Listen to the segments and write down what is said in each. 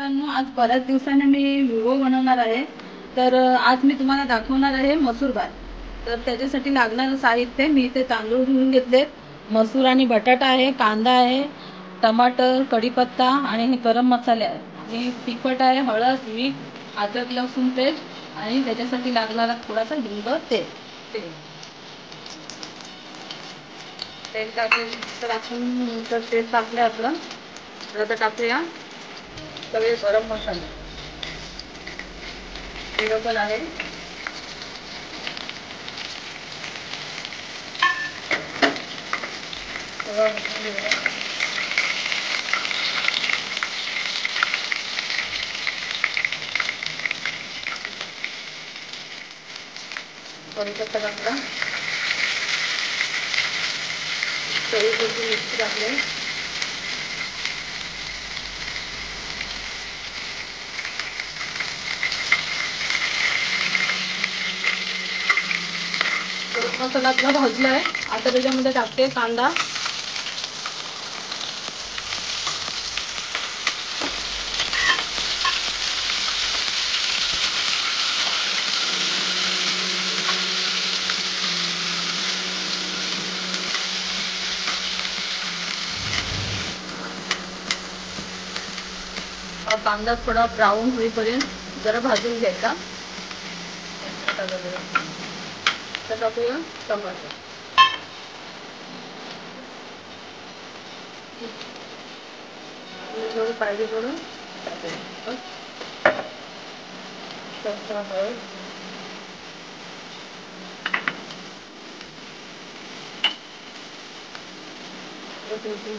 मित्रांनो, आज बऱ्याच दिवसांनी मी व्हिडिओ बनवणार आहे. तर आज मी तुम्हाला दाखवणार आहे मसूर भात. तर त्याच्यासाठी लागणारं साहित्य मी इथे तांदूळ धुवून घेतलेत, मसूर आणि बटाटा आहे, कांदा आहे, टमाटर, कढीपत्ता आणि गरम मसाले आहे आणि तिखट आहे, हळद, मीठ, अद्रक लसूण पेस्ट आणि त्याच्यासाठी लागणारा थोडासा हिंग, तेल तेल टाकले तर आपण तेल टाकले आपलं. आता टाकूया सगळे गरम मसाले. हे पण आहे. कढीपत्ता टाकला, चवीपुरती मिरची टाकली, मसाला आपला भाजलाय. आता त्याच्यामध्ये टाकते कांदा, कांदा थोडा ब्राऊन होईपर्यंत जरा भाजून घ्यायचा. तर टाकूया टमाटर, पाहिजे करून हळद,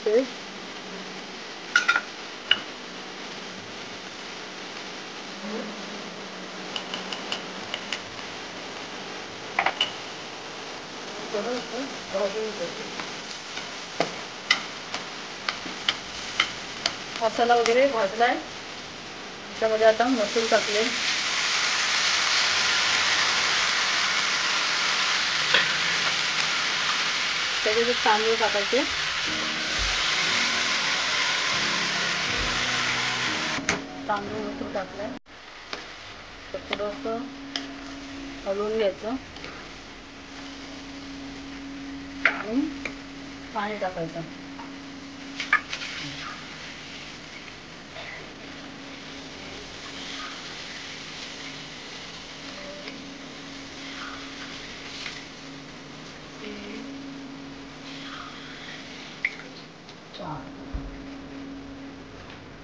पेस्ट, मसाला वगैरे भाजलाय. त्याच्यामध्ये आता मसूर टाकले, त्याच्यामध्ये तांदूळ टाकायचे, तांदूळ मसूर टाकलाय. तर थोडंसं हलवून घ्यायचं आणि पाणी टाकायचं.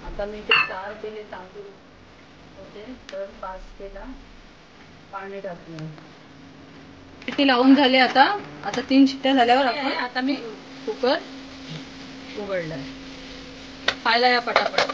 आता मी ते 4 केले तांदूळ होते, तर 5 केला पाणी टाकलं. किती लावून झाले. आता 3 शिट्ट्या झाल्यावर आता मी कुकर उघडलाय. खायला या पटापट.